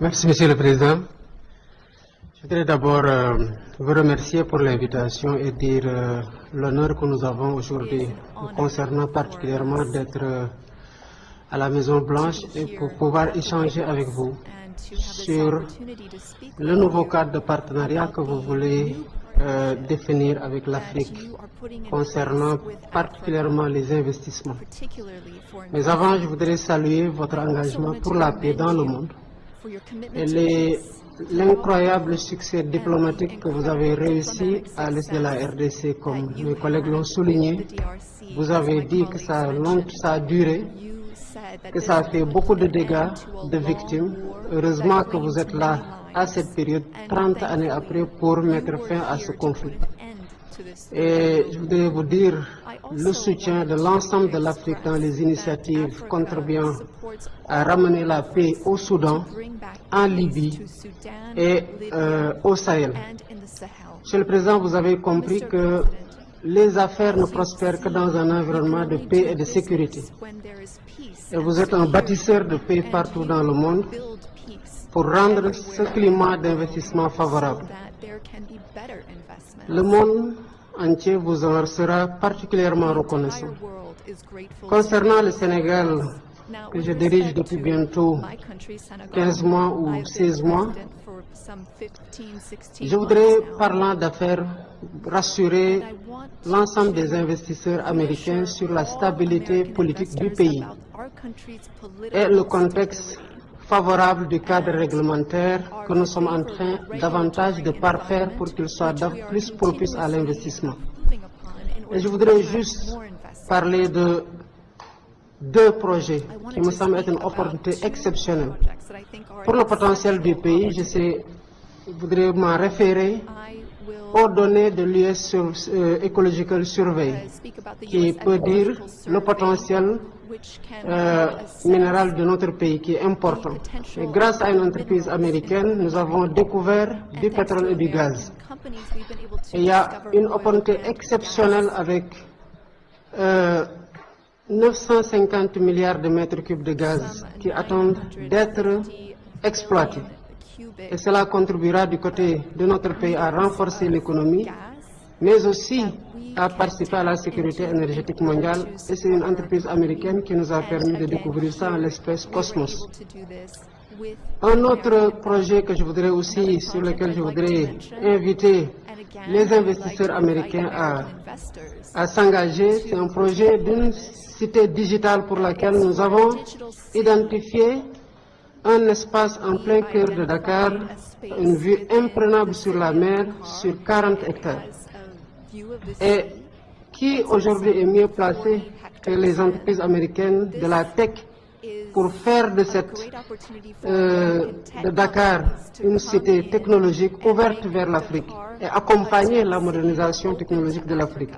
Merci, Monsieur le Président. Je voudrais d'abord vous remercier pour l'invitation et dire l'honneur que nous avons aujourd'hui concernant particulièrement d'être à la Maison Blanche et pour pouvoir échanger avec vous sur le nouveau cadre de partenariat que vous voulez définir avec l'Afrique concernant particulièrement les investissements. Mais avant, je voudrais saluer votre engagement pour la paix dans le monde et l'incroyable succès diplomatique que vous avez réussi à l'est de la RDC, comme mes collègues l'ont souligné. Vous avez dit que ça a duré, que ça a fait beaucoup de dégâts, de victimes. Heureusement que vous êtes là à cette période, 30 années après, pour mettre fin à ce conflit. Et je voudrais vous dire le soutien de l'ensemble de l'Afrique dans les initiatives contribuant à ramener la paix au Soudan, en Libye et au Sahel. Monsieur le Président, vous avez compris que les affaires ne prospèrent que dans un environnement de paix et de sécurité. Et vous êtes un bâtisseur de paix partout dans le monde pour rendre ce climat d'investissement favorable. Le monde entier vous en sera particulièrement reconnaissant. Concernant le Sénégal, que je dirige depuis bientôt 15 mois ou 16 mois, je voudrais, parlant d'affaires, rassurer l'ensemble des investisseurs américains sur la stabilité politique du pays et le contexte favorable du cadre réglementaire que nous sommes en train davantage de parfaire pour qu'il soit plus propice à l'investissement. Et je voudrais juste parler de deux projets qui me semblent être une opportunité exceptionnelle. Pour le potentiel du pays, je voudrais m'en référer aux données de l'US Ecological Survey, qui peut dire le potentiel minéral de notre pays, qui est important. Et grâce à une entreprise américaine, nous avons découvert du pétrole et du gaz. Et il y a une opportunité exceptionnelle avec 950 milliards de mètres cubes de gaz qui attendent d'être exploités. Et cela contribuera du côté de notre pays à renforcer l'économie, mais aussi à participer à la sécurité énergétique mondiale. Et c'est une entreprise américaine qui nous a permis de découvrir ça en l'espèce Cosmos. Un autre projet sur lequel je voudrais inviter les investisseurs américains à s'engager, c'est un projet d'une cité digitale pour laquelle nous avons identifié un espace en plein cœur de Dakar, une vue imprenable sur la mer, sur 40 hectares. Et qui aujourd'hui est mieux placé que les entreprises américaines de la tech pour faire de Dakar une cité technologique ouverte vers l'Afrique et accompagner la modernisation technologique de l'Afrique.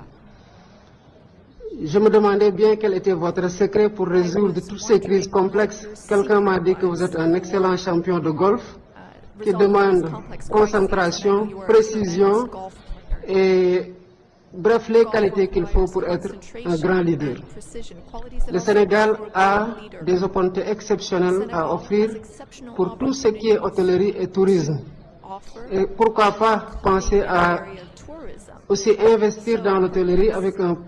Je me demandais bien quel était votre secret pour résoudre toutes ces crises complexes. Quelqu'un m'a dit que vous êtes un excellent champion de golf qui demande concentration, précision et bref, les qualités qu'il faut pour être un grand leader. Le Sénégal a des opportunités exceptionnelles à offrir pour tout ce qui est hôtellerie et tourisme. Et pourquoi pas penser à aussi investir dans l'hôtellerie avec un